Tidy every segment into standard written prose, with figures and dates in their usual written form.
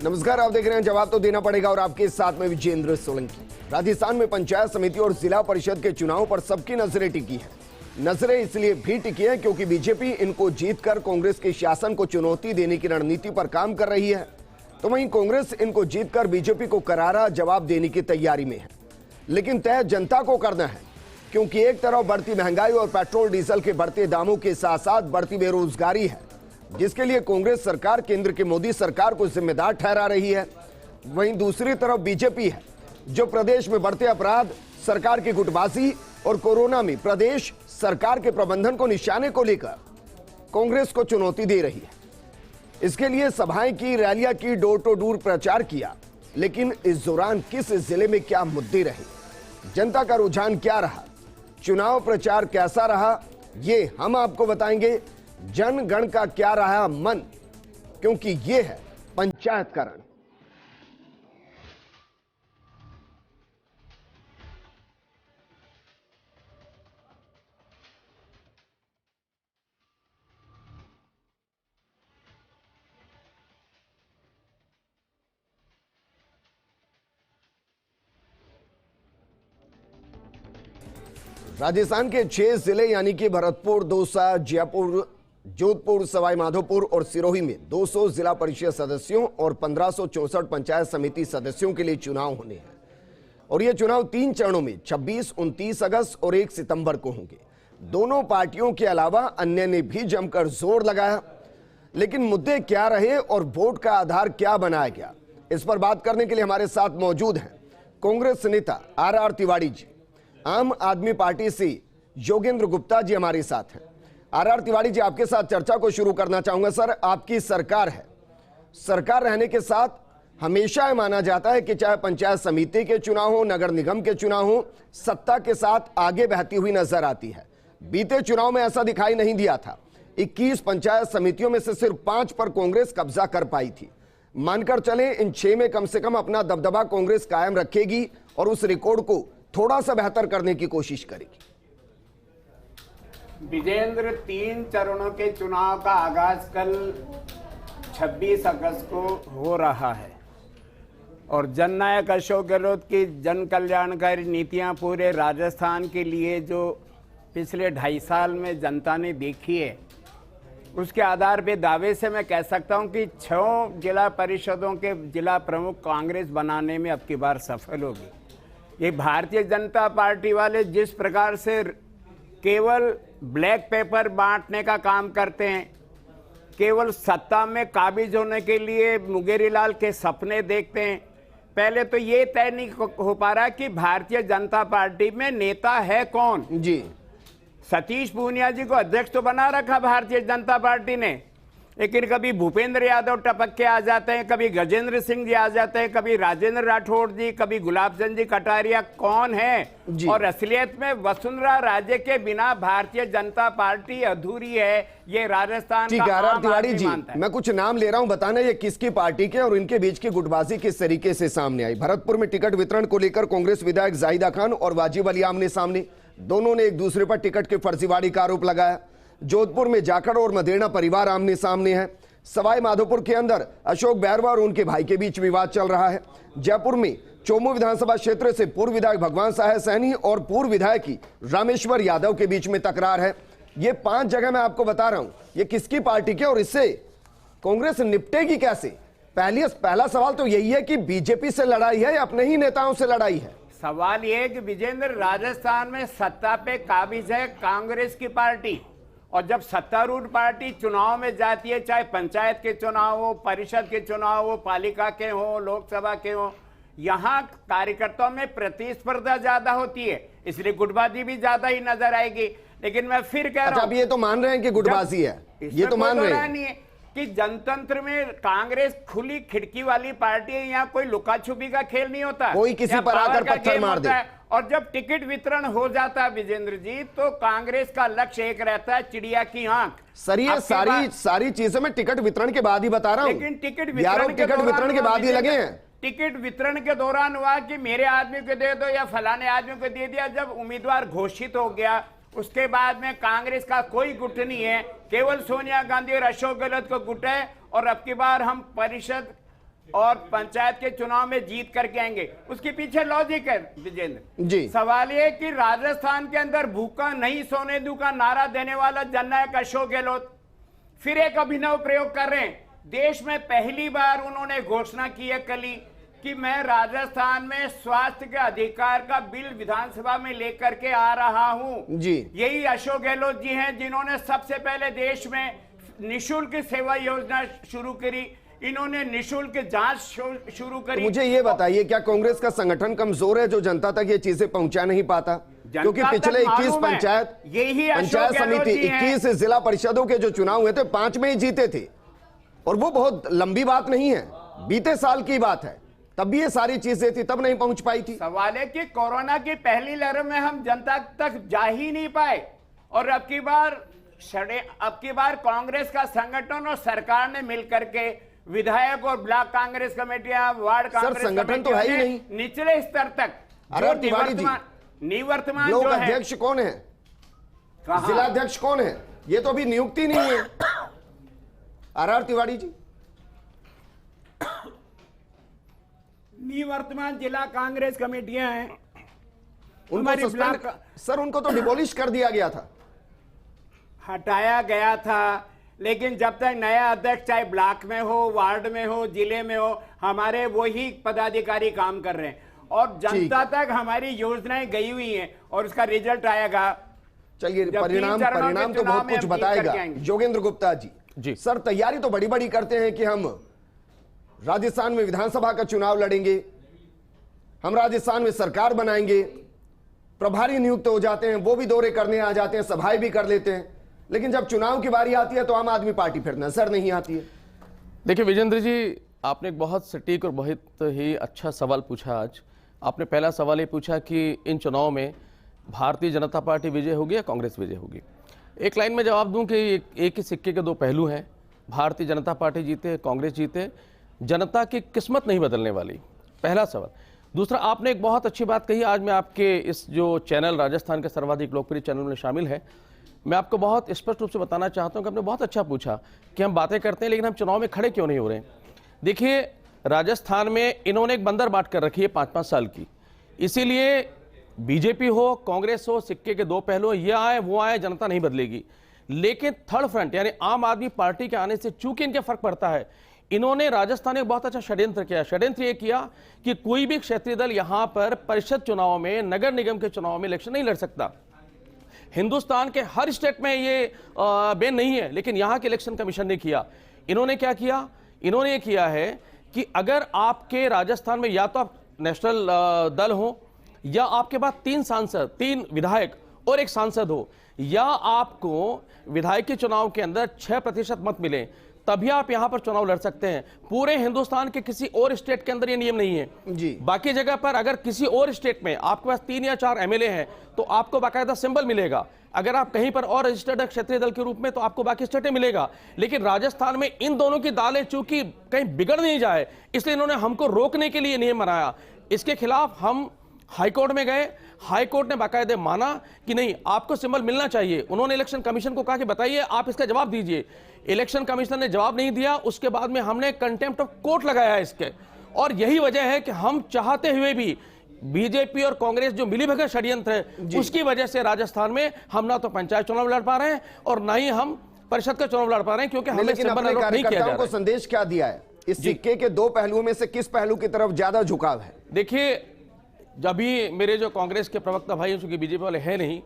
नमस्कार, आप देख रहे हैं जवाब तो देना पड़ेगा और आपके साथ में विजेंद्र सोलंकी। राजस्थान में पंचायत समिति और जिला परिषद के चुनाव पर सबकी नजरें टिकी हैं। नजरें इसलिए भी टिकी हैं क्योंकि बीजेपी इनको जीतकर कांग्रेस के शासन को चुनौती देने की रणनीति पर काम कर रही है, तो वहीं कांग्रेस इनको जीतकर बीजेपी को करारा जवाब देने की तैयारी में है। लेकिन तय जनता को करना है, क्योंकि एक तरफ बढ़ती महंगाई और पेट्रोल डीजल के बढ़ते दामों के साथ साथ बढ़ती बेरोजगारी है, जिसके लिए कांग्रेस सरकार केंद्र की मोदी सरकार को जिम्मेदार ठहरा रही है। वहीं दूसरी तरफ बीजेपी है, जो प्रदेश में बढ़ते अपराध, सरकार की गुटबाजी और कोरोना में प्रदेश सरकार के प्रबंधन को निशाने को लेकर कांग्रेस को चुनौती दे रही है। इसके लिए सभाएं की, रैलियां की, डोर टू डोर प्रचार किया, लेकिन इस दौरान किस जिले में क्या मुद्दे रहे, जनता का रुझान क्या रहा, चुनाव प्रचार कैसा रहा, ये हम आपको बताएंगे। जनगण का क्या रहा मन, क्योंकि ये है पंचायत का रण। राजस्थान के 6 जिले यानी कि भरतपुर, दौसा, जयपुर, जोधपुर, सवाई माधोपुर और सिरोही में 200 जिला परिषद सदस्यों और 1564 पंचायत समिति सदस्यों के लिए चुनाव होने हैं। और ये चुनाव 3 चरणों में 26, 29 अगस्त और 1 सितंबर को होंगे। दोनों पार्टियों के अलावा अन्य ने भी जमकर जोर लगाया, लेकिन मुद्दे क्या रहे और वोट का आधार क्या बनाया गया, इस पर बात करने के लिए हमारे साथ मौजूद हैं कांग्रेस नेता RR तिवारी जी, आम आदमी पार्टी से योगेंद्र गुप्ता जी हमारे साथ हैं। RR तिवारी जी, आपके साथ चर्चा को शुरू करना चाहूंगा। सर, आपकी सरकार है, सरकार रहने के साथ हमेशा यह माना जाता है कि चाहे पंचायत समिति के चुनाव हो, नगर निगम के चुनाव हो, सत्ता के साथ आगे बहती हुई नजर आती है। बीते चुनाव में ऐसा दिखाई नहीं दिया था। 21 पंचायत समितियों में से सिर्फ 5 पर कांग्रेस कब्जा कर पाई थी। मानकर चले इन 6 में कम से कम अपना दबदबा कांग्रेस कायम रखेगी और उस रिकॉर्ड को थोड़ा सा बेहतर करने की कोशिश करेगी। विजेंद्र, 3 चरणों के चुनाव का आगाज कल 26 अगस्त को हो रहा है और जननायक अशोक गहलोत की जन कल्याणकारी नीतियां पूरे राजस्थान के लिए जो पिछले 2.5 साल में जनता ने देखी है, उसके आधार पे दावे से मैं कह सकता हूं कि 6 जिला परिषदों के जिला प्रमुख कांग्रेस बनाने में अब की बार सफल होगी। ये भारतीय जनता पार्टी वाले जिस प्रकार से केवल ब्लैक पेपर बांटने का काम करते हैं, केवल सत्ता में काबिज होने के लिए मुंगेरी लाल के सपने देखते हैं, पहले तो ये तय नहीं हो पा रहा कि भारतीय जनता पार्टी में नेता है कौन। जी, सतीश पूनिया जी को अध्यक्ष तो बना रखा भारतीय जनता पार्टी ने, लेकिन कभी भूपेंद्र यादव टपक के आ जाते हैं, कभी गजेंद्र सिंह जी आ जाते हैं, कभी राजेंद्र राठौड़ जी, कभी गुलाब चंद जी कटारिया। कौन है? और असलियत में वसुंधरा राजे के बिना भारतीय जनता पार्टी अधूरी है। ये राजस्थान का RR तिवारी जी, मैं कुछ नाम ले रहा हूं, बताना ये किसकी पार्टी के और इनके बीच की गुटबाजी किस तरीके से सामने आई। भरतपुर में टिकट वितरण को लेकर कांग्रेस विधायक जाहिदा खान और वाजिब अली आमने सामने, दोनों ने एक दूसरे पर टिकट के फर्जीवाड़ी का आरोप लगाया। जोधपुर में जाखड़ और मदेना परिवार आमने सामने है। सवाई माधोपुर के अंदर अशोक बैरवा और उनके भाई के बीच विवाद चल रहा है। जयपुर में चोमू विधानसभा क्षेत्र से पूर्व विधायक भगवान साहे सैनी और पूर्व विधायक रामेश्वर यादव के बीच में तकरार है। ये 5 जगह मैं आपको बता रहा हूं, ये किसकी पार्टी के और इससे कांग्रेस निपटेगी कैसे। पहला सवाल तो यही है कि बीजेपी से लड़ाई है या अपने ही नेताओं से लड़ाई है। सवाल यह है कि विजेंद्र, राजस्थान में सत्ता पे काबिज है कांग्रेस की पार्टी, और जब सत्तारूढ़ पार्टी चुनाव में जाती है, चाहे पंचायत के चुनाव हो, परिषद के चुनाव हो, पालिका के हो, लोकसभा के हो, यहाँ कार्यकर्ताओं में प्रतिस्पर्धा ज्यादा होती है, इसलिए गुटबाजी भी ज्यादा ही नजर आएगी। लेकिन मैं फिर कह रहा हूं, ये तो मान रहे हैं कि गुटबाजी है, ये तो मान रहे हैं कि जनतंत्र में कांग्रेस खुली खिड़की वाली पार्टी है। यहाँ कोई लुका छुपी का खेल नहीं होता, कोई किसी पर आकर पत्थर मार दे। और जब टिकट वितरण हो जाता है विजेंद्र जी, तो कांग्रेस का लक्ष्य एक रहता है, चिड़िया की आंख। सर, ये सारी चीजें मैं टिकट वितरण के बाद ही बता रहा हूँ, लेकिन टिकट वितरण के बाद ही लगे हैं। टिकट वितरण के दौरान हुआ कि मेरे आदमी को दे दो या फलाने आदमी को दे दिया। जब उम्मीदवार घोषित हो गया, उसके बाद में कांग्रेस का कोई गुट नहीं है, केवल सोनिया गांधी और अशोक गहलोत को गुट है। और अब की बार हम परिषद और पंचायत के चुनाव में जीत करके आएंगे। उसके पीछे लॉजिक है विजेंद्र जी। सवाल ये कि राजस्थान के अंदर भूखा नहीं सोने दूं का नारा देने वाला जननायक अशोक गहलोत फिर एक अभिनव प्रयोग कर रहे हैं। देश में पहली बार उन्होंने घोषणा की है कल ही कि मैं राजस्थान में स्वास्थ्य के अधिकार का बिल विधानसभा में लेकर के आ रहा हूं जी। यही अशोक गहलोत जी हैं जिन्होंने सबसे पहले देश में निशुल्क सेवा योजना शुरू करी, इन्होंने निशुल्क जांच शुरू करी। तो मुझे ये बताइए, क्या कांग्रेस का संगठन कमजोर है जो जनता तक ये चीजें पहुंचा नहीं पाता? क्योंकि पिछले 21 पंचायत समिति 21 जिला परिषदों के जो चुनाव हुए थे 5 में ही जीते थे, और वो बहुत लंबी बात नहीं है, बीते साल की बात है, तब भी ये सारी चीजें थी, तब नहीं पहुंच पाई थी। सवाल है कि कोरोना की पहली लहर में हम जनता तक जा ही नहीं पाए, और अब की बार कांग्रेस का संगठन और सरकार ने मिलकर के विधायक और ब्लॉक कांग्रेस कमेटियां, वार्ड कांग्रेस संगठन तो है ही नहीं, निचले स्तर तक निवर्तमान जो है, अध्यक्ष कौन है, जिला अध्यक्ष कौन है, ये तो अभी नियुक्ति नहीं है। आर तिवारी जी, निवर्तमान जिला कांग्रेस कमेटियां हैं, उनको सर उनको तो डिमोलिश कर दिया गया था, हटाया गया था, लेकिन जब तक नया अध्यक्ष चाहे ब्लॉक में हो, वार्ड में हो, जिले में हो, हमारे वही पदाधिकारी काम कर रहे हैं और जनता तक हमारी योजनाएं गई हुई हैं और उसका रिजल्ट आएगा। चलिए, परिणाम तो बहुत कुछ बताएगा। योगेंद्र गुप्ता जी, सर तैयारी तो बड़ी बड़ी करते हैं कि हम राजस्थान में विधानसभा का चुनाव लड़ेंगे, हम राजस्थान में सरकार बनाएंगे, प्रभारी नियुक्त हो जाते हैं, वो भी दौरे करने आ जाते हैं, सभाएं भी कर लेते हैं, लेकिन जब चुनाव की बारी आती है तो आम आदमी पार्टी फिर नजर नहीं आती है। देखिए विजेंद्र जी, आपने एक बहुत सटीक और बहुत ही अच्छा सवाल पूछा। आज आपने पहला सवाल ये पूछा कि इन चुनाव में भारतीय जनता पार्टी विजय होगी या कांग्रेस विजय होगी। एक लाइन में जवाब दूं कि एक ही सिक्के के दो पहलू हैं, भारतीय जनता पार्टी जीते, कांग्रेस जीते, जनता की किस्मत नहीं बदलने वाली, पहला सवाल। दूसरा, आपने एक बहुत अच्छी बात कही, आज मैं आपके इस जो चैनल राजस्थान के सर्वाधिक लोकप्रिय चैनल में शामिल है, मैं आपको बहुत स्पष्ट रूप से बताना चाहता हूं कि आपने बहुत अच्छा पूछा कि हम बातें करते हैं लेकिन हम चुनाव में खड़े क्यों नहीं हो रहे हैं। देखिए, राजस्थान में इन्होंने एक बंदर बांट कर रखी है 5-5 साल की, इसीलिए बीजेपी हो, कांग्रेस हो, सिक्के के दो पहलू, ये आए वो आए, जनता नहीं बदलेगी। लेकिन थर्ड फ्रंट यानी आम आदमी पार्टी के आने से चूंकि इनके फर्क पड़ता है, इन्होंने राजस्थान में बहुत अच्छा षड्यंत्र किया। षड्यंत्र यह किया कि कोई भी क्षेत्रीय दल यहां पर परिषद चुनाव में, नगर निगम के चुनाव में इलेक्शन नहीं लड़ सकता। हिंदुस्तान के हर स्टेट में ये बैन नहीं है, लेकिन यहां के इलेक्शन कमीशन ने किया। इन्होंने क्या किया? इन्होंने ये किया है कि अगर आपके राजस्थान में या तो आप नेशनल दल हो, या आपके पास 3 सांसद, 3 विधायक और 1 सांसद हो, या आपको विधायक के चुनाव के अंदर 6% मत मिले, तभी आप यहां पर चुनाव लड़ सकते हैं। पूरे हिंदुस्तान के किसी और स्टेट के अंदर ये नियम नहीं है जी। बाकी जगह पर अगर किसी और स्टेट में आपके पास 3 या 4 एमएलए हैं तो आपको बाकायदा सिंबल मिलेगा। अगर आप कहीं पर और रजिस्टर्ड क्षेत्रीय दल के रूप में तो आपको बाकी स्टेटें मिलेगा। लेकिन राजस्थान में इन दोनों की दालें चूंकि कहीं बिगड़ नहीं जाए, इसलिए इन्होंने हमको रोकने के लिए नियम बनाया। इसके खिलाफ हम हाईकोर्ट में गए, हाईकोर्ट ने बाकायदे माना कि नहीं, आपको सिंबल मिलना चाहिए। उन्होंने इलेक्शन कमीशन को कहा कि बताइए, आप इसका जवाब दीजिए। इलेक्शन कमीशन ने जवाब नहीं दिया। उसके बाद में हमने कंटेम्प्ट ऑफ कोर्ट लगाया इसके, और यही वजह है कि हम चाहते हुए भी बीजेपी और कांग्रेस जो मिलीभगत षड्यंत्र है उसकी वजह से राजस्थान में हम ना तो पंचायत चुनाव लड़ पा रहे हैं और ना ही हम परिषद का चुनाव लड़ पा रहे हैं, क्योंकि हमें सिंबल अलॉट नहीं किया जा रहा है। संदेश क्या दिया है? इस सिक्के के दो पहलुओं में से किस पहलू की तरफ ज्यादा झुकाव है? देखिए, जब भी मेरे जो कांग्रेस के प्रवक्ता भाई चूंकि बीजेपी वाले हैं नहीं,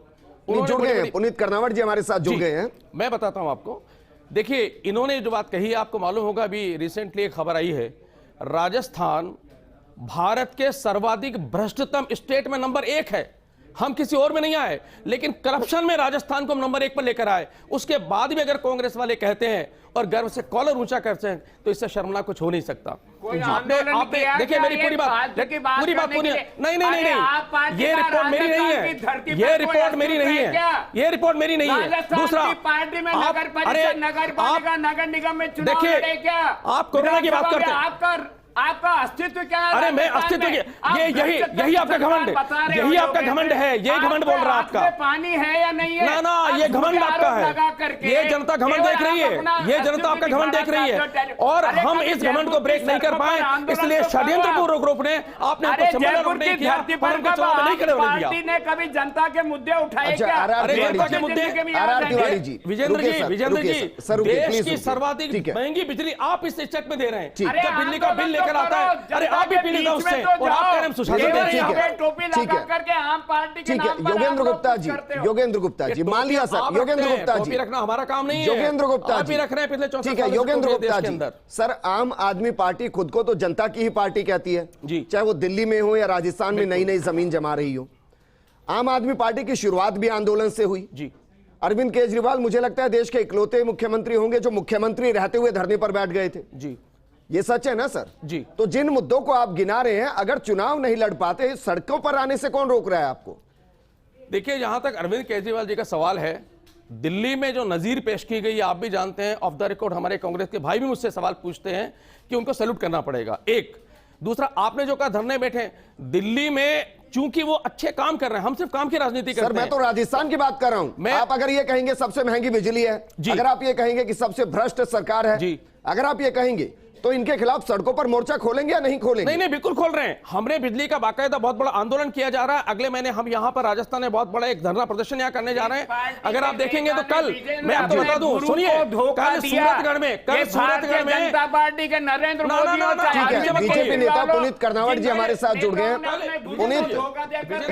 जुड़ गए हैं, पुनीत कर्नावट जी हमारे साथ जुड़ गए हैं। मैं बताता हूं आपको। देखिए, इन्होंने जो बात कही, आपको मालूम होगा अभी रिसेंटली एक खबर आई है, राजस्थान भारत के सर्वाधिक भ्रष्टतम स्टेट में नंबर 1 है। हम किसी और में नहीं आए, लेकिन करप्शन में राजस्थान को हम नंबर 1 पर लेकर आए। उसके बाद भी अगर कांग्रेस वाले कहते हैं और गर्व से कॉलर ऊंचा करते हैं तो इससे शर्मनाक कुछ हो नहीं सकता। आपने देखिए, मेरी पूरी बात पूरी नहीं, ये रिपोर्ट मेरी नहीं है, ये रिपोर्ट मेरी नहीं है, ये रिपोर्ट मेरी नहीं है। दूसरा, नगर निगम में चुनाव देखिए, लड़े क्या? आप कोरोना की बात करते हैं, आपका अस्तित्व क्या है? अरे मैं अस्तित्व यही आपका घमंड है, यही आपका घमंड है, यही घमंड बोल रहा है आपका। पानी है या नहीं है? ना ये घमंड आपका है, ये जनता घमंड देख रही है, ये जनता आपका घमंड देख रही है, और हम इस घमंड को ब्रेक नहीं कर पाए, इसलिए षड्यंत्रपूर्ण ग्रुप ने आपने हमको सम्मेलन नहीं किया, हमको चुनाव में नहीं करने दिया। पार्टी ने कभी जनता के मुद्दे उठाए क्या? अरे जनता के मुद्दे, विजेंद्र जी, देश की सर्वाधिक महंगी बिजली आप इस चेक में दे रहे हैं, जब बिजली का बिल लेकर आता है, अरे आप भी पीड़ित हैं उससे, और आप कह रहे हैं सुशासन दे रहे हैं। टोपी लगा करके आम पार्टी के नाम पर योगेंद्र गुप्ता जी मान लिया सर, योगेंद्र गुप्ता जी रखना हमारा काम नहीं है, योगेंद्र गुप्ता जी रख रहे हैं पिछले 64 ठीक है, योगेंद्र गुप्ता जी सर, आम आदमी पार्टी खुद को तो जनता की ही पार्टी कहती है जी, चाहे वो दिल्ली में हो या राजस्थान में नई नई जमीन जमा रही हो। आम आदमी पार्टी की शुरुआत भी आंदोलन से हुई जी। अरविंद केजरीवाल मुझे लगता है देश के इकलौते मुख्यमंत्री होंगे जो मुख्यमंत्री रहते हुए धरने पर बैठ गए थे जी, ये सच है ना सर जी। तो जिन मुद्दों को आप गिना रहे हैं, अगर चुनाव नहीं लड़ पाते, सड़कों पर आने से कौन रोक रहा है आपको? देखिए, जहां तक अरविंद केजरीवाल जी का सवाल है, दिल्ली में जो नजीर पेश की गई आप भी जानते हैं, ऑफ द रिकॉर्ड हमारे कांग्रेस के भाई भी मुझसे सवाल पूछते हैं कि उनको सैल्यूट करना पड़ेगा। एक दूसरा, आपने जो कहा धरने बैठे दिल्ली में, चूंकि वो अच्छे काम कर रहे हैं, हम सिर्फ काम की राजनीति करते हैं। सर मैं तो राजस्थान की बात कर रहा हूं। आप अगर ये कहेंगे सबसे महंगी बिजली है, अगर आप ये कहेंगे कि सबसे भ्रष्ट सरकार है जी, अगर आप ये कहेंगे तो इनके खिलाफ सड़कों पर मोर्चा खोलेंगे या नहीं खोलेंगे? नहीं, बिल्कुल खोल रहे हैं। हमने बिजली का बाकायदा बहुत बड़ा आंदोलन किया जा रहा है। अगले महीने हम यहाँ पर राजस्थान में बहुत बड़ा एक धरना प्रदर्शन यहाँ करने जा रहे हैं। अगर आप देखेंगे तो कल मैं आपको बता दूं, सुनिए, कल सूरतगढ़ में जनता पार्टी के नरेंद्र मोदी, बीजेपी नेता पुनीत कर्नावट जी हमारे साथ जुड़ गए हैं। पुनीत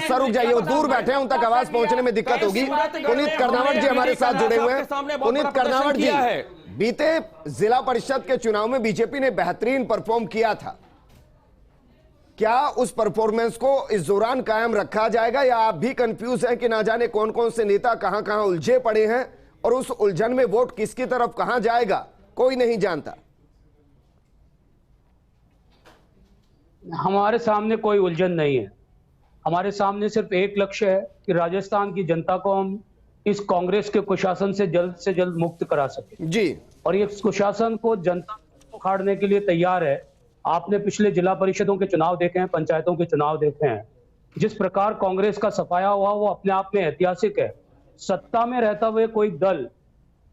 सर रुक जाइए, वो दूर बैठे हैं, उन तक आवाज पहुंचने में दिक्कत होगी। पुनीत कर्नावट जी हमारे साथ जुड़े हुए हैं। पुनीत कर्नावट जी, बीते जिला परिषद के चुनाव में बीजेपी ने बेहतरीन परफॉर्म किया था, क्या उस परफॉर्मेंस को इस दौरान कायम रखा जाएगा या आप भी कंफ्यूज हैं कि ना जाने कौन कौन से नेता कहां कहां उलझे पड़े हैं और उस उलझन में वोट किसकी तरफ कहां जाएगा कोई नहीं जानता? हमारे सामने कोई उलझन नहीं है। हमारे सामने सिर्फ एक लक्ष्य है कि राजस्थान की जनता को हम इस कांग्रेस के कुशासन से जल्द मुक्त करा सके जी, और ये कुशासन को जनता उखाड़ने के लिए तैयार है। आपने पिछले जिला परिषदों के चुनाव देखे हैं, पंचायतों के चुनाव देखे हैं, जिस प्रकार कांग्रेस का सफाया हुआ वो अपने आप में ऐतिहासिक है। सत्ता में रहता हुए कोई दल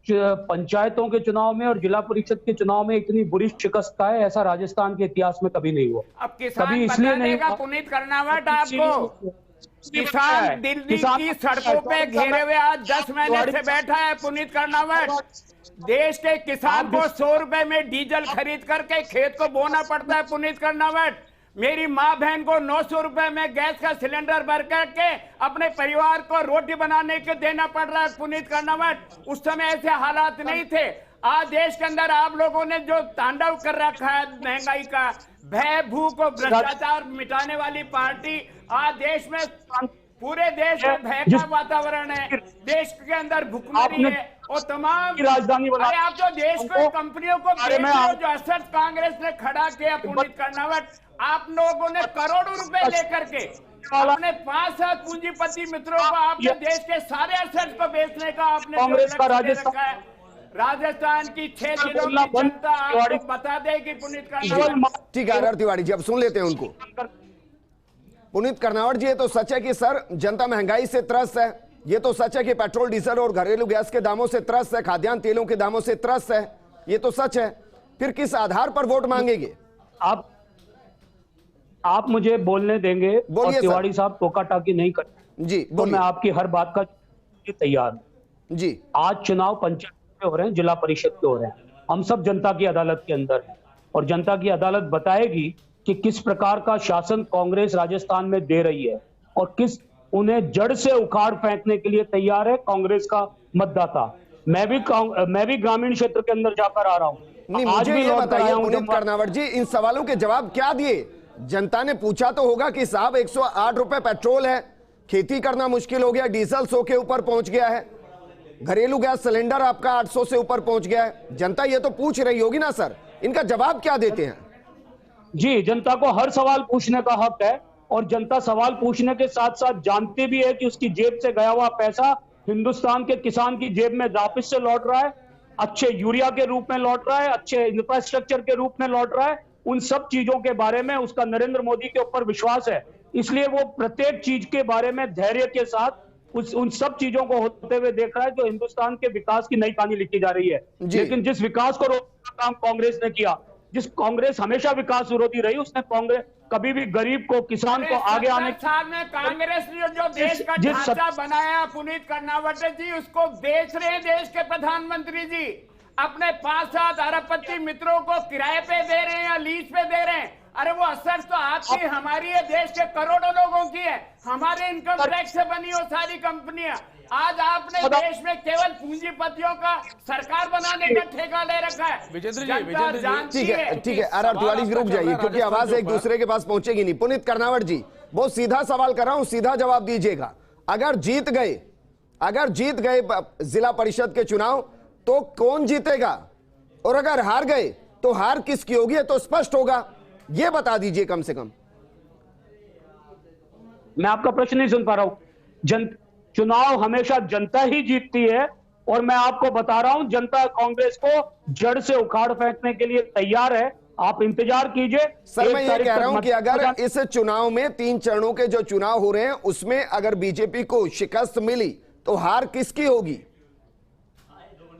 पंचायतों के चुनाव में और जिला परिषद के चुनाव में इतनी बुरी शिकस्त का है, ऐसा राजस्थान के इतिहास में कभी नहीं हुआ। अब कभी इसलिए नहीं। पुनीत कर्नावट, आपको किसान दिल्ली की सड़कों पे घेरे हुए आज 10 महीने से बैठा है। पुनीत कर्नावट, देश के किसान को 100 रुपए में डीजल खरीद करके खेत को बोना पड़ता है। पुनीत कर्नावट, मेरी माँ बहन को 900 रुपए में गैस का सिलेंडर भर करके अपने परिवार को रोटी बनाने के देना पड़ रहा है। पुनीत कर्नावट, उस समय ऐसे हालात नहीं थे। आज देश के अंदर आप लोगों ने जो तांडव कर रखा है महंगाई का, भय भूख और भ्रष्टाचार मिटाने वाली पार्टी, आज देश में पूरे देश में भय का वातावरण है, देश के अंदर भुखमरी है और तमाम राजधानी बना। अरे आप जो देश को कंपनियों को जो असर कांग्रेस ने खड़ा किया, पुनीत कर्नावट, आप लोगों ने करोड़ों रुपए लेकर के अपने 5-7 पूंजीपति मित्रों को आपने देश के सारे असर को बेचने का आपने कांग्रेस का राजस्थान की 6 जिलों की जनता आपको बता देगी। पुनीत कर्नावट, ठीक है आर तिवारी जी, अब सुन लेते हैं उनको। पुनीत कर्नावट जी, ये तो सच है कि सर जनता महंगाई से त्रस्त है, ये तो सच है कि पेट्रोल डीजल और घरेलू गैस के दामों से त्रस्त है, खाद्यान्न तेलों के दामों से त्रस्त है, ये तो सच है। फिर किस आधार पर वोट मांगेंगे? आप मुझे बोलने देंगे और तिवारी साहब टोका टाकी नहीं करते जी, तो मैं आपकी हर बात का तैयार हूं जी। आज चुनाव पंचायत के हो रहे हैं, जिला परिषद के हो रहे हैं, हम सब जनता की अदालत के अंदर हैं और जनता की अदालत बताएगी कि किस प्रकार का शासन कांग्रेस राजस्थान में दे रही है और किस उन्हें जड़ से उखाड़ फेंकने के लिए तैयार है कांग्रेस का मतदाता। मैं भी ग्रामीण क्षेत्र के अंदर जाकर आ रहा हूं। नहीं, मुझे ये बताइए पुनीत कर्नावट जी, इन सवालों के जवाब क्या दिए? जनता ने पूछा तो होगा कि साहब 108 रुपए पेट्रोल है, खेती करना मुश्किल हो गया, डीजल 100 के ऊपर पहुंच गया है, घरेलू गैस सिलेंडर आपका 800 से ऊपर पहुंच गया है। जनता ये तो पूछ रही होगी ना सर, इनका जवाब क्या देते हैं? जी, जनता को हर सवाल पूछने का हक है और जनता सवाल पूछने के साथ साथ जानती भी है कि उसकी जेब से गया हुआ पैसा हिंदुस्तान के किसान की जेब में वापस से लौट रहा है, अच्छे यूरिया के रूप में लौट रहा है, अच्छे इंफ्रास्ट्रक्चर के रूप में लौट रहा है उन सब चीजों के बारे में उसका नरेंद्र मोदी के ऊपर विश्वास है, इसलिए वो प्रत्येक चीज के बारे में धैर्य के साथ उन सब चीजों को होते हुए देख रहा है जो हिंदुस्तान के विकास की नई कहानी लिखी जा रही है। लेकिन जिस विकास को रोकने का काम कांग्रेस ने किया, जिस कांग्रेस हमेशा विकास विरोधी रही, उसने कांग्रेस कभी भी गरीब को, किसान को आगे आने में कांग्रेस ने जो देश का ढांचा बनाया, पुनीत कर्नावटे जी उसको बेच रहे हैं देश के प्रधानमंत्री जी। अपने 5-7 अरबपति मित्रों को किराए पे दे रहे हैं या लीज पे दे रहे हैं। अरे वो असर तो आपकी हमारी है, देश के करोड़ों लोगों की है। हमारे इनकम टैक्स से बनी हो सारी कंपनियां। आज आपने देश में केवल पूंजीपतियों का सरकार बनाने का ठेका ले रखा है। विजेंद्र जी, ठीक है आर तिवारी जी रुक जाइए, क्योंकि आवाज एक दूसरे के पास पहुंचेगी नहीं। पुनीत कर्नावट जी, बहुत सीधा सवाल कर रहा हूं, सीधा जवाब दीजिएगा। अगर जीत गए जिला परिषद के चुनाव तो कौन जीतेगा, और अगर हार गए तो हार किसकी होगी, तो स्पष्ट होगा, यह बता दीजिए कम से कम। मैं आपका प्रश्न नहीं सुन पा रहा हूं। चुनाव हमेशा जनता ही जीतती है, और मैं आपको बता रहा हूं जनता कांग्रेस को जड़ से उखाड़ फेंकने के लिए तैयार है। आप इंतजार कीजिए। सर मैं ये कह रहा हूं कि अगर इस चुनाव में 3 चरणों के जो चुनाव हो रहे हैं उसमें अगर बीजेपी को शिकस्त मिली तो हार किसकी होगी?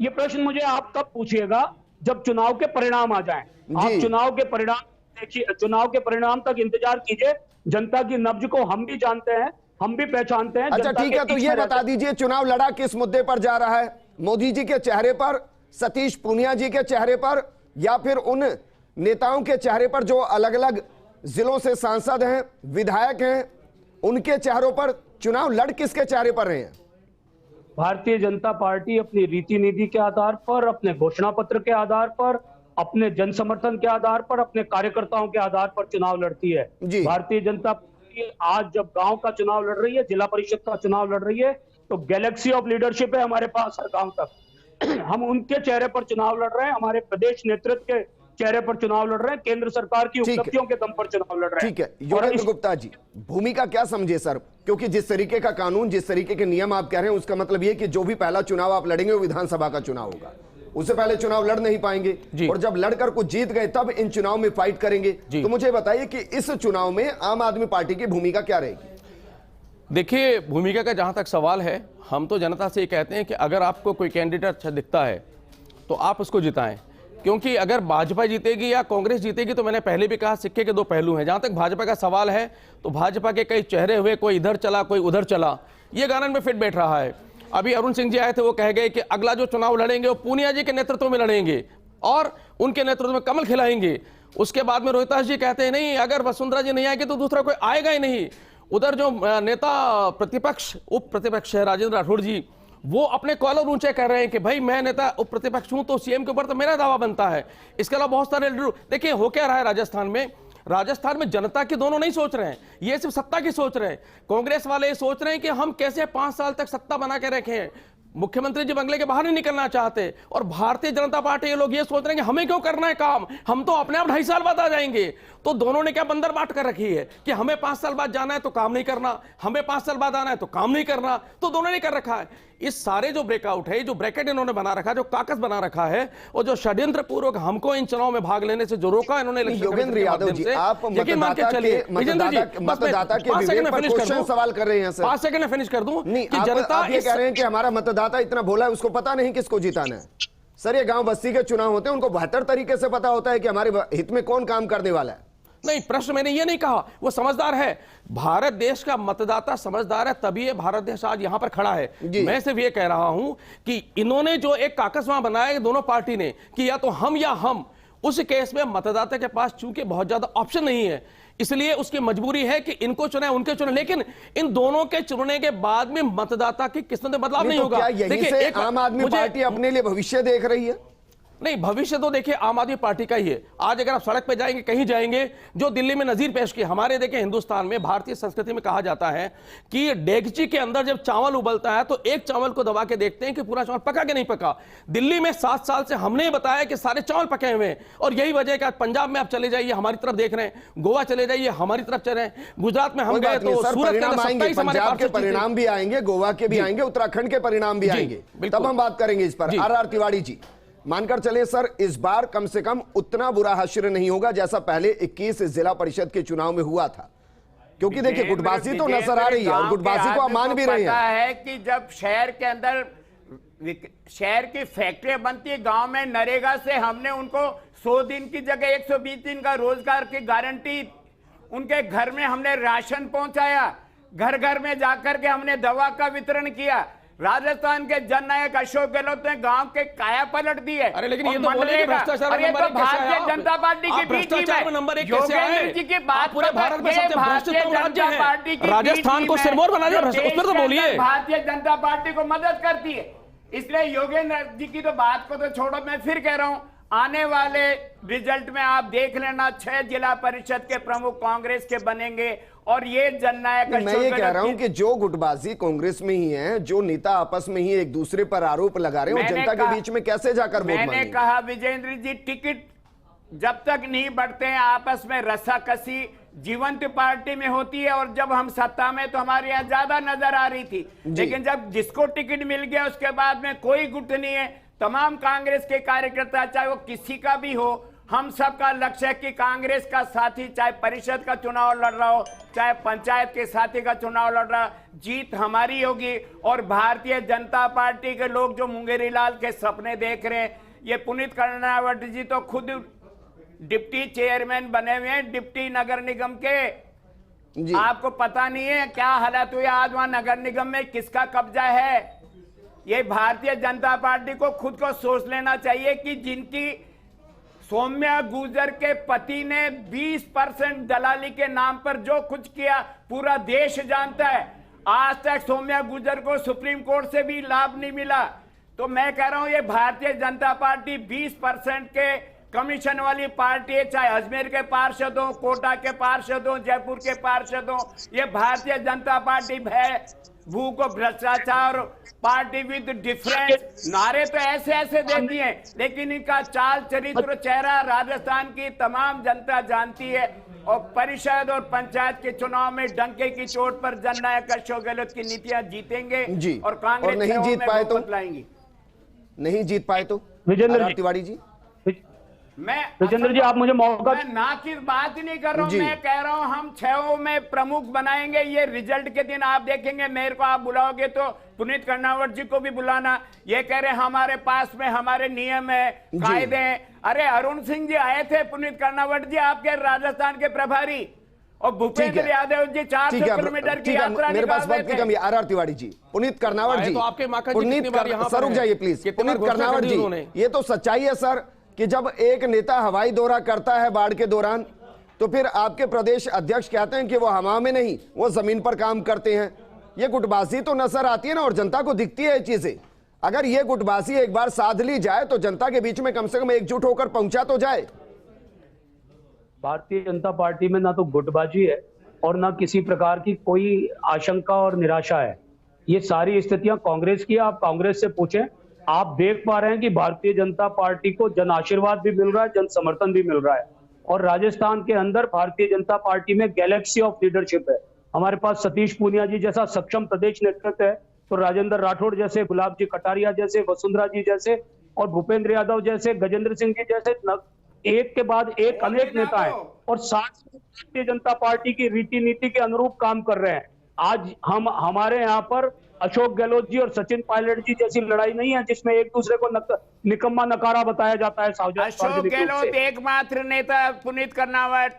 ये प्रश्न मुझे आप कब पूछिएगा, जब चुनाव के परिणाम आ जाएं। आप चुनाव के परिणाम देखिए, चुनाव के परिणाम तक इंतजार कीजिए। जनता की नब्ज को हम भी जानते हैं, हम भी पहचानते हैं। अच्छा ठीक है, तो ये बता दीजिए चुनाव लड़ा किस मुद्दे पर जा रहा है? मोदी जी के चेहरे पर, सतीश पूनिया जी के चेहरे पर, या फिर उन नेताओं के चेहरे पर जो अलग अलग जिलों से सांसद हैं, विधायक हैं, उनके चेहरों पर चुनाव लड़ किसके चेहरे पर रहे हैं? भारतीय जनता पार्टी अपनी रीति नीति के आधार पर, अपने घोषणा पत्र के आधार पर, अपने जन समर्थन के आधार पर, अपने कार्यकर्ताओं के आधार पर चुनाव लड़ती है। भारतीय जनता पार्टी आज जब गांव का चुनाव लड़ रही है, जिला परिषद का चुनाव लड़ रही है, तो गैलेक्सी ऑफ लीडरशिप है हमारे पास हर गांव तक। हम उनके चेहरे पर चुनाव लड़ रहे हैं, हमारे प्रदेश नेतृत्व के चेहरे पर चुनाव लड़ रहे हैं, केंद्र सरकार की उपलब्धियों के दम पर चुनाव लड़ रहे हैं। ठीक है, योगेंद्र गुप्ता जी भूमिका क्या समझे सर? क्योंकि जिस तरीके का कानून, जिस तरीके के नियम आप कह रहे हैं, उसका मतलब ये कि जो भी पहला चुनाव आप लड़ेंगे वो विधानसभा का चुनाव होगा, उससे पहले चुनाव लड़ नहीं पाएंगे, और जब लड़कर कुछ जीत गए तब इन चुनाव में फाइट करेंगे। तो मुझे बताइए कि इस चुनाव में आम आदमी पार्टी की भूमिका क्या रहेगी? देखिए, भूमिका का जहां तक सवाल है, हम तो जनता से ये कहते हैं कि अगर आपको कोई कैंडिडेट अच्छा दिखता है तो आप उसको जिताएं, क्योंकि अगर भाजपा जीतेगी या कांग्रेस जीतेगी तो मैंने पहले भी कहा सिक्के के 2 पहलू हैं। जहां तक भाजपा का सवाल है तो भाजपा के कई चेहरे हुए, कोई इधर चला कोई उधर चला, ये गारंट में फिट बैठ रहा है। अभी अरुण सिंह जी आए थे, वो कह गए कि अगला जो चुनाव लड़ेंगे वो पूनिया जी के नेतृत्व में लड़ेंगे और उनके नेतृत्व में कमल खिलाएंगे। उसके बाद में रोहितास जी कहते हैं नहीं, अगर वसुंधरा जी नहीं आएगी तो दूसरा कोई आएगा ही नहीं। उधर जो नेता प्रतिपक्ष, उप प्रतिपक्ष है राजेंद्र राठौड़ जी, वो अपने कॉलर ऊंचे कर रहे हैं कि भाई मैं नेता उप प्रतिपक्ष हूं तो सीएम के ऊपर तो मेरा दावा बनता है। इसके अलावा बहुत सारे देखिए हो क्या रहा है राजस्थान में जनता के दोनों नहीं सोच रहे हैं, ये सिर्फ सत्ता की सोच रहे हैं। कांग्रेस वाले ये सोच रहे हैं कि हम कैसे 5 साल तक सत्ता बना के रखें, मुख्यमंत्री जी बंगले के बाहर नहीं निकलना चाहते, और भारतीय जनता पार्टी ये लोग ये सोच रहे हैं कि हमें क्यों करना है काम, हम तो अपने आप 2.5 साल बाद आ जाएंगे। तो दोनों ने क्या बंदर बांट कर रखी है कि हमें 5 साल बाद जाना है तो काम नहीं करना, हमें 5 साल बाद आना है तो काम नहीं करना, तो दोनों ने कर रखा है। इस सारे जो ब्रेकआउट है, जो ब्रैकेट इन्होंने बना रखा है, जो काकस बना रखा है, और जो षड्यंत्र पूर्वक हमको इन चुनाव में भाग लेने से जो रोका इन्होंने, योगेंद्र यादव जी आप मतदाता के विवेक पर क्वेश्चन सवाल कर रहे हैं सर। 5 सेकंड में फिनिश कर दूं कि जनता ये कह रहे हैं कि हमारा मतदाता इतना भोला है, उसको पता नहीं किसको जिताना है। सर ये गांव बस्ती के चुनाव होते हैं, उनको बेहतर तरीके से पता होता है कि हमारे हित में कौन काम करने वाला है। नहीं, प्रश्न मैंने ये नहीं कहा, वो समझदार है। भारत देश का मतदाता समझदार है, तभी ये भारत देश आज यहां पर खड़ा है। मैं सिर्फ ये कह रहा हूं कि इन्होंने जो एक काकस वहां बनाया दोनों पार्टी ने कि या तो हम या हम, उस केस में मतदाता के पास चूंकि बहुत ज्यादा ऑप्शन नहीं है, इसलिए उसकी मजबूरी है कि इनको चुने उनके चुने, लेकिन इन दोनों के चुनने के बाद में मतदाता की किस्मत में बदलाव नहीं होगा। देखिए आम आदमी पार्टी अपने लिए भविष्य देख रही है। नहीं, भविष्य तो देखिए आम आदमी पार्टी का ही है। आज अगर आप सड़क पे जाएंगे, कहीं जाएंगे, जो दिल्ली में नजीर पेश की, हमारे देखिए हिंदुस्तान में भारतीय संस्कृति में कहा जाता है कि डेगची के अंदर जब चावल उबलता है तो एक चावल को दबा के देखते हैं कि पूरा चावल पका कि नहीं पका। दिल्ली में 7 साल से हमने बताया कि सारे चावल पके हुए हैं, और यही वजह है कि पंजाब में आप चले जाइए हमारी तरफ देख रहे हैं, गोवा चले जाइए हमारी तरफ चले रहे हैं, गुजरात में हम गए तो सूरत के पंजाब के परिणाम भी आएंगे, गोवा के भी आएंगे, उत्तराखंड के परिणाम भी आएंगे, तब हम बात करेंगे इस पर। आर तिवारी जी, मानकर चले सर, इस बार कम से कम उतना बुरा हश्र नहीं होगा जैसा पहले 21 जिला परिषद के चुनाव में हुआ था, क्योंकि देखिए गुटबाजी तो नजर आ रही है और गुटबाजी को आप मान भी रहे हैं। है कि जब शहर के अंदर शहर की फैक्ट्रियां बनती है, गांव में नरेगा से हमने उनको 100 दिन की जगह 120 दिन का रोजगार की गारंटी, उनके घर में हमने राशन पहुंचाया, घर घर में जाकर के हमने दवा का वितरण किया। राजस्थान के जननायक अशोक गहलोत ने गांव के काया पलट दी है। अरे लेकिन ये तो बोले कि भ्रष्टाचार में नंबर एक कैसे आया? भारतीय जनता पार्टी की भ्रष्टाचार में नंबर एक कैसे आए? योगेंद्र जी की बात पूरे भारत में सबसे भ्रष्ट राज्य है, पार्टी की राजस्थान को सिरमौर बना दिया, उस पर तो बोलिए। भारतीय जनता पार्टी को मदद करती है, इसलिए योगेंद्र जी की तो बात को तो छोड़ो, मैं फिर कह रहा हूं आने वाले रिजल्ट में आप देख लेना 6 जिला परिषद के प्रमुख कांग्रेस के बनेंगे और ये जननायक। मैं ये कह रहा हूं कि जो गुटबाजी कांग्रेस में ही है, जो नेता आपस में ही एक दूसरे पर आरोप लगा रहे हैं, जनता के बीच में कैसे जाकर वोट मांगेंगे? मैंने कहा विजेंद्र जी, टिकट जब तक नहीं बढ़ते हैं आपस में रस्साकसी जीवंत पार्टी में होती है, और जब हम सत्ता में तो हमारे यहाँ ज्यादा नजर आ रही थी, लेकिन जब जिसको टिकट मिल गया उसके बाद में कोई गुट नहीं है। तमाम कांग्रेस के कार्यकर्ता, चाहे वो किसी का भी हो, हम सबका लक्ष्य है कि कांग्रेस का साथी चाहे परिषद का चुनाव लड़ रहा हो, चाहे पंचायत के साथी का चुनाव लड़ रहा, जीत हमारी होगी। और भारतीय जनता पार्टी के लोग जो मुंगेरी लाल के सपने देख रहे हैं, ये पुनीत कर्नावट जी तो खुद डिप्टी चेयरमैन बने हुए हैं डिप्टी नगर निगम के जी। आपको पता नहीं है क्या हालत हुई आज वहां नगर निगम में, किसका कब्जा है? ये भारतीय जनता पार्टी को खुद को सोच लेना चाहिए कि जिनकी सौम्या गुर्जर के पति ने 20% दलाली के नाम पर जो कुछ किया पूरा देश जानता है। आज तक सौम्या गुर्जर को सुप्रीम कोर्ट से भी लाभ नहीं मिला। तो मैं कह रहा हूं ये भारतीय जनता पार्टी 20% के कमीशन वाली पार्टी है, चाहे अजमेर के पार्षद हो, कोटा के पार्षद हो, जयपुर के पार्षद हो। ये भारतीय जनता पार्टी है भू को भ्रष्टाचार पार्टी विद डिफरेंस नारे तो ऐसे ऐसे देती है, लेकिन इनका चाल चरित्र चेहरा राजस्थान की तमाम जनता जानती है। और परिषद और पंचायत के चुनाव में डंके की चोट पर जननायक अशोक गहलोत की नीतियां जीतेंगे जी। और कांग्रेस नहीं जीत पाए तो लाएंगी। नहीं जीत पाए तो विजेंद्र तिवारी जी, मैं विजेंद्र जी आप मुझे मौका, मैं ना की बात ही नहीं कर रहा हूं, मैं कह रहा हूं हम 6 में प्रमुख बनाएंगे। ये रिजल्ट के दिन आप देखेंगे, मेरे को आप बुलाओगे तो पुनीत कर्नावट जी को भी बुलाना। ये कह रहे हमारे पास में हमारे नियम है, कायदे हैं। अरे अरुण सिंह जी आए थे, पुनीत कर्नावट जी आपके राजस्थान के प्रभारी, और भूपेंद्र यादव जी 400 किलोमीटर की यात्रा मेरे पास वक्त की कमी। आर तिवारी जी, पुनीत कर्नावट जी, सर रुक जाइए प्लीज। पुनीत कर्नावट जी, ये तो सच्चाई है सर कि जब एक नेता हवाई दौरा करता है बाढ़ के दौरान, तो फिर आपके प्रदेश अध्यक्ष कहते हैं कि वो हवा में नहीं, वो जमीन पर काम करते हैं। ये गुटबाजी तो नजर आती है ना, और जनता को दिखती है ये चीजें। अगर ये गुटबाजी एक बार साध ली जाए तो जनता के बीच में कम से कम एकजुट होकर पहुंचा तो जाए। भारतीय जनता पार्टी में ना तो गुटबाजी है और ना किसी प्रकार की कोई आशंका और निराशा है। ये सारी स्थितियां कांग्रेस की, आप कांग्रेस से पूछें। आप देख पा रहे हैं कि भारतीय जनता पार्टी को जन आशीर्वाद भी मिल रहा है, जन समर्थन भी मिल रहा है, और राजस्थान के अंदर भारतीय जनता पार्टी में गैलेक्सी ऑफ लीडरशिप है। हमारे पास सतीश पूनिया जी जैसा सक्षम प्रदेश नेतृत्व है, तो राजेंद्र राठौड़ जैसे, गुलाब जी कटारिया जैसे, वसुंधरा जी जैसे, और भूपेंद्र यादव जैसे, गजेंद्र सिंह जी जैसे, एक के बाद एक अनेक नेता है, और साथ भारतीय जनता पार्टी की रीति नीति के अनुरूप काम कर रहे हैं। आज हमारे यहाँ पर अशोक गहलोत जी और सचिन पायलट जी जैसी लड़ाई नहीं है जिसमें एक दूसरे को निकम्मा नकारा बताया जाता है। अशोक गहलोत एकमात्र नेता, पुनीत कर्नावट,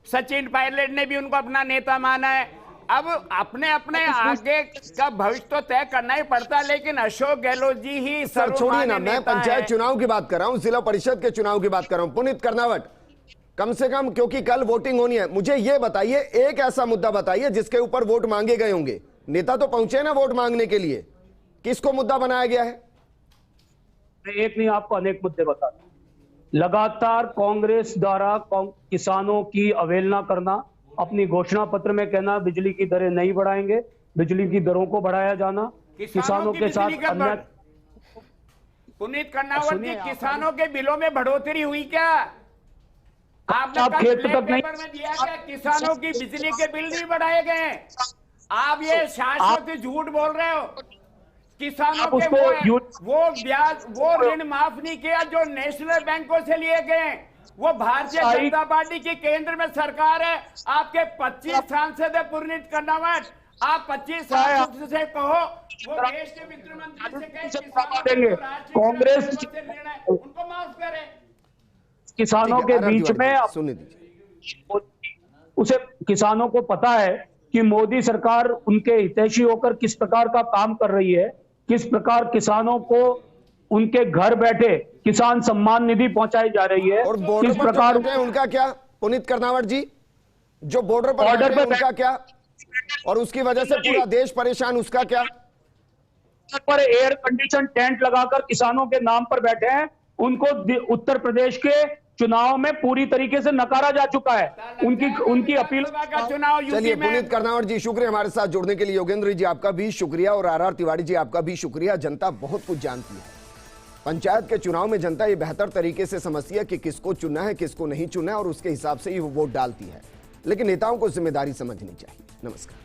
सचिन पायलट ने भी उनको अपना नेता माना है। अब अपने अपने आगे का भविष्य तो तय करना ही पड़ता है, लेकिन अशोक गहलोत जी ही सर छोड़िए ना, मैं पंचायत चुनाव की बात कर रहा हूं, जिला परिषद के चुनाव की बात कर रहा हूं। पुनीत कर्नावट, कम से कम क्योंकि कल वोटिंग होनी है, मुझे यह बताइए, एक ऐसा मुद्दा बताइए जिसके ऊपर वोट मांगे गए होंगे। नेता तो पहुंचे ना वोट मांगने के लिए, किसको मुद्दा बनाया गया है? एक नहीं, आपको अनेक मुद्दे बता। लगातार कांग्रेस द्वारा किसानों की अवहेलना करना, अपनी घोषणा पत्र में कहना बिजली की दरें नहीं बढ़ाएंगे, बिजली की दरों को बढ़ाया जाना, किसानों के साथ अन्याय। पुनीत कर्नावट जी, किसानों के बिलों में बढ़ोतरी हुई क्या? आपने आप खेत तक नहीं में दिया क्या किसानों की बिजली के बिल नहीं बढ़ाए गए? आप ये शाश्वत झूठ बोल रहे हो। किसानों आप के उसको वो ब्याज, वो ऋण माफ नहीं किया जो नेशनल बैंकों से लिए गए। वो भारतीय जनता पार्टी की केंद्र में सरकार है। आपके 25 सांसद है पुरनीत कर्नावट, आप 25 सांसद से कहो, वो देश के वित्त मंत्री से कहे कांग्रेस उनको माफ करे। किसानों के बीच में सुनने दीजिए। उसे किसानों को पता है कि मोदी सरकार उनके हितैषी होकर किस प्रकार का काम कर रही है, किस प्रकार किसानों को उनके घर बैठे किसान सम्मान निधि पहुंचाई जा रही है, और बॉर्डर किस पर प्रकार उनका क्या, पुनीत कर्नावट जी, जो बॉर्डर पर उनका क्या, और उसकी वजह से पूरा देश परेशान, उसका क्या? पर एयर कंडीशन टेंट लगाकर किसानों के नाम पर बैठे हैं, उनको उत्तर प्रदेश के चुनाव में पूरी तरीके से नकारा जा चुका है। उनकी अपील का चुनाव चलिए पुनीत कर्नावट जी, शुक्रिया हमारे साथ जुड़ने के लिए। योगेंद्र जी आपका भी शुक्रिया, और आर तिवारी जी आपका भी शुक्रिया। जनता बहुत कुछ जानती है। पंचायत के चुनाव में जनता ये बेहतर तरीके से समझती है कि किसको चुनना है, किसको नहीं चुनना है, और उसके हिसाब से ही वो वोट डालती है। लेकिन नेताओं को जिम्मेदारी समझनी चाहिए। नमस्कार।